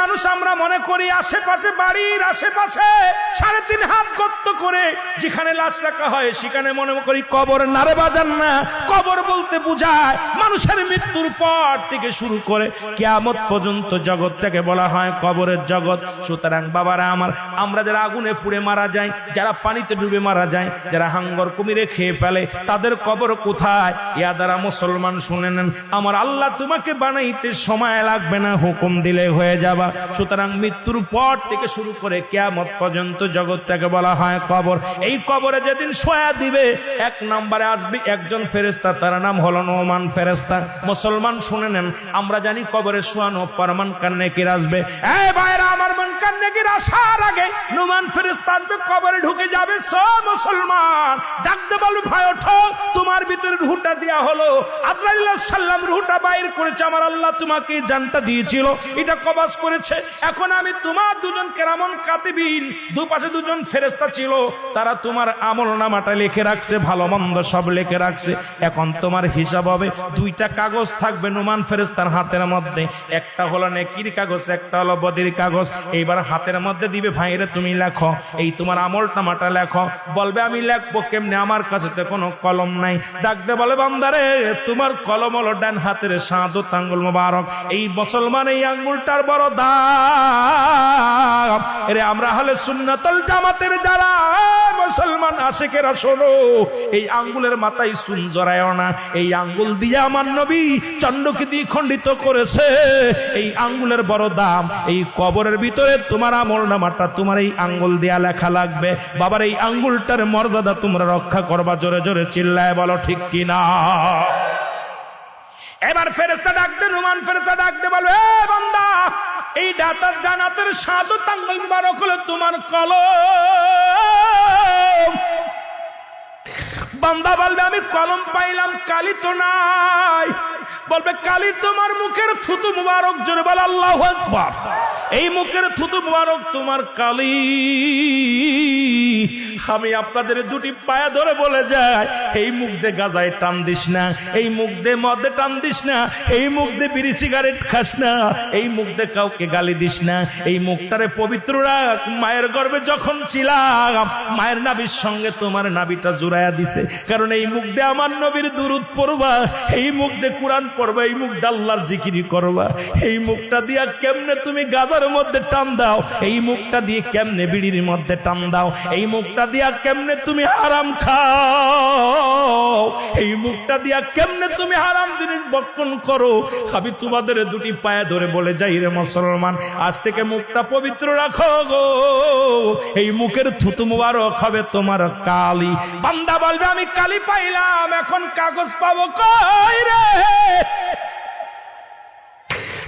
মানুষ আমরা মনে করি আশেপাশে, বাড়ির আশেপাশে 3.5 হাত গর্ত করে যেখানে লাশ রাখা হয় সেখানে মনে করি কবর। নারে বাজান না, কবর বলতে বোঝায় মানুষের মৃত্যুর পর থেকে শুরু করে কিয়ামত পর্যন্ত জগৎটাকে বলা হয় কবরের জগৎ। সুতরাং বাবারা আমার, আমরা যারা আগুনে পুড়ে মারা যায়, যারা পানিতে ডুবে মারা যায়, যারা হাঙ্গর কুমিরে খেয়ে ফেলে, তাদের কবর কোথায়? ইয়া দ্বারা মুসলমান শুনে নেন, আমার আল্লাহ তোমাকে বানাইতে সময় লাগবে না, হুকুম দিলে হয়ে যাবা। সুতরাং মৃত্যুর পর থেকে শুরু করে কিয়ামত পর্যন্ত জগৎটাকে বলা হয় কবর। এই কবরে যেদিন শোয়া দিবে, 1 নম্বরে আসবে একজন ফেরেশতা, তার নাম হলো নোমান ফেরেশতা। মুসলমান শুনে নেন, আমরা জানি কবরে শোয়ানো পর মুনকার নেকির আসবে। এই ভাইরা আমার, মুনকার নেকির আসার আগে নোমান ফেরেশতা আসবে, কবরে ঢুকে যাবে। সব মুসলমান ডাকতে বলবে, ভাই ওঠো, তোমার ভিতরে রূহটা দেয়া হলো। আজরাইল সাল্লাম রূহটা বাইর করেছে, আমার আল্লাহ তোমাকে জানটা দিয়েছিল, এটা কবজ করেছে। এখন আমি তোমার দুজন কেরামন কাতিবিন, দুপাশে দুজন ফেরেশতা ছিল, তারা তোমার আমলনামাটা লিখে রাখছে, ভালো মন্দ সব লিখে রাখছে। এখন তোমার হিসাব হবে, 2টা কাগজ থাকবে নোমান ফেরেশতার হাতের মধ্যে, একটা হলো নেকির কাগজ, একটা হলো বদির কাগজ। এইবার হাতের মধ্যে দিবে, ভাইরে তুমি লেখো, এই তোমার আমলনামাটা লেখো। বলবে আমি লিখবো কেমনে, আমার কাছে তো কোনো কলম নাই। ডাকতে বলে, বান্দারে তোমার কলম হলো ডান হাতের শাহাদাত আঙ্গুল মোবারক। এই মুসলমান এই আঙ্গুলটার বড় দাম। এরে আমরা হলে সুন্নাতুল জামাতের যারা মুসলমান আশিকেরা, শোনো, এই আঙ্গুলের মাথায় সুন জড়ায়ও না। এই আঙ্গুল দিয়ে আমার নবী চন্ডকে দিয়ে খণ্ডিত করেছে। এই আঙ্গুলের বড় দাম। এই কবরের ভিতরে তোমার আমলনামাটা তোমার এই আঙ্গুল দিয়া লেখা লাগবে। বাবার এই আঙ্গুলটার মর্যাদা তোমরা রক্ষা করবা। জোরে জোরে চিল্লায় বলো ঠিক কিনা। এবার ফেরেশতা ডাকতে, নোমান ফেরেশতা ডাকতে বলো, এ বান্দা, এই ডান হাতের শাহাদাত আঙ্গুল মোবারক হলো তোমার কলম। বান্দা বলবে, আমি কলম পাইলাম, কালি তো নাই। বলবে, কালি তোমার মুখের থুতু মুবারক। জোরে বল আল্লাহু আকবার। এই মুখের থুতু মুবারক তোমার কালি। আমি আপনাদের 2টি পায়া ধরে বলে যাই, এই মুখ দিয়ে গাজায় টান দিস না, এই মুখ দিয়ে মদে টান দিস না, এই মুখ দিয়ে বিড়ি সিগারেট খাস না, এই মুখ দিয়ে কাউকে গালি দিস না। এই মুখটারে পবিত্র রাখ। মায়ের গর্ভে যখন ছিলাম, মায়ের নাভির সঙ্গে তোমার নাভিটা জুড়াইয়া দিছে, কারণ এই মুখ দিয়ে আমার নবীর দুরূদ পড়বা, এই মুখ দিয়ে কোরআন পড়বা, এই মুখ দিয়ে আল্লাহর জিকির করবা। এই মুখটা দিয়া কেমনে তুমি গাজার মধ্যে টান দাও, এই মুখটা দিয়ে কেমনে বিড়ির মধ্যে টান দাও, এই মুখটা দিয়া কেমনে তুমি হারাম খাও, এই মুখটা দিয়া কেমনে তুমি হারাম জিনিস ভক্ষণ করো। আমি তোমাদের 2টি পায়ে ধরে বলে যাই রে মুসলমান, আজ থেকে মুখটা পবিত্র রাখো গো। এই মুখের থুতু মুবারক হবে তোমার কালি। বান্দা বলবে, আমি কালি পাইলাম, এখন কাগজ পাবো কই রে?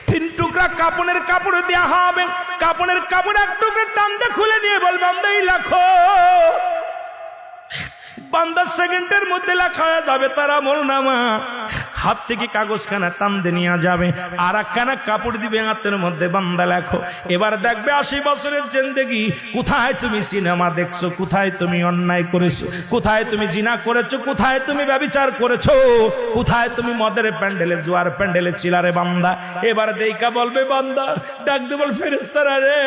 3 টুকরা কাপড়ের কাপড় দেয়া হবে। কাপড়ের কাপড় 1 টুকরা টান দিয়ে খুলে নিয়ে বল, বান্দা এই লেখো। বান্দা সেকেন্ডের মধ্যে লেখা হয়ে যাবে তার আমলনামা। হাত থেকে কাগজখানা টান দিয়ে নিয়ে যাবে, আর একখানা কাপড় দিবে হাতের মধ্যে, বান্দা লেখো। এবার দেখবে 80 বছরের জিন্দেগি, কোথায় তুমি সিনেমা দেখছো, কোথায় তুমি অন্যায় করেছো, কোথায় তুমি জিনা করেছো, কোথায় তুমি ব্যভিচার করেছো, কোথায় তুমি মদের প্যান্ডেলে, জুয়ার প্যান্ডেলে ছিলারে বান্দা। এবার দেইকা বলবে বান্দা, ডাক দে বল, ফেরেশতারা রে,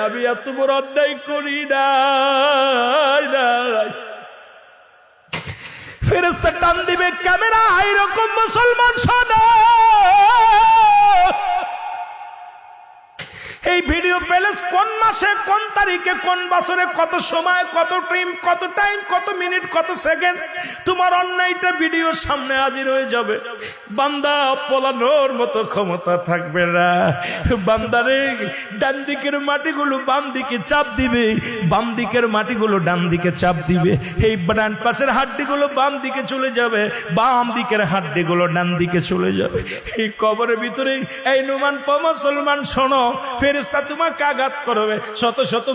আমি এত বড় অন্যায় করি না। ফেরেশতা টান দিবে ক্যামেরা, এরকম মুসলমান শোনো, এই ভিডিও প্যালেস কোন মাসে, কোন তারিখে, কোন বছরে, কত সময়, কত টাইম, কত মিনিট, কত সেকেন্ড, তোমার অন্যায়টা ভিডিও সামনে হাজির হয়ে যাবে। বান্দা পলানোর মতো ক্ষমতা থাকবে না। বান্দারে ডান দিকের মাটিগুলো বাম দিকে চাপ দিবে, বাম দিকের মাটিগুলো ডান দিকে চাপ দিবে। এই ডান পাশের হাড্ডিগুলো বাম দিকে চলে যাবে, বাম দিকের হাড্ডিগুলো ডান দিকে চলে যাবে। এই কবরের ভিতরে এই নোমান মুসলমান শোনো, ফেরেশতা তোমাকে আঘাত করবে, শত শত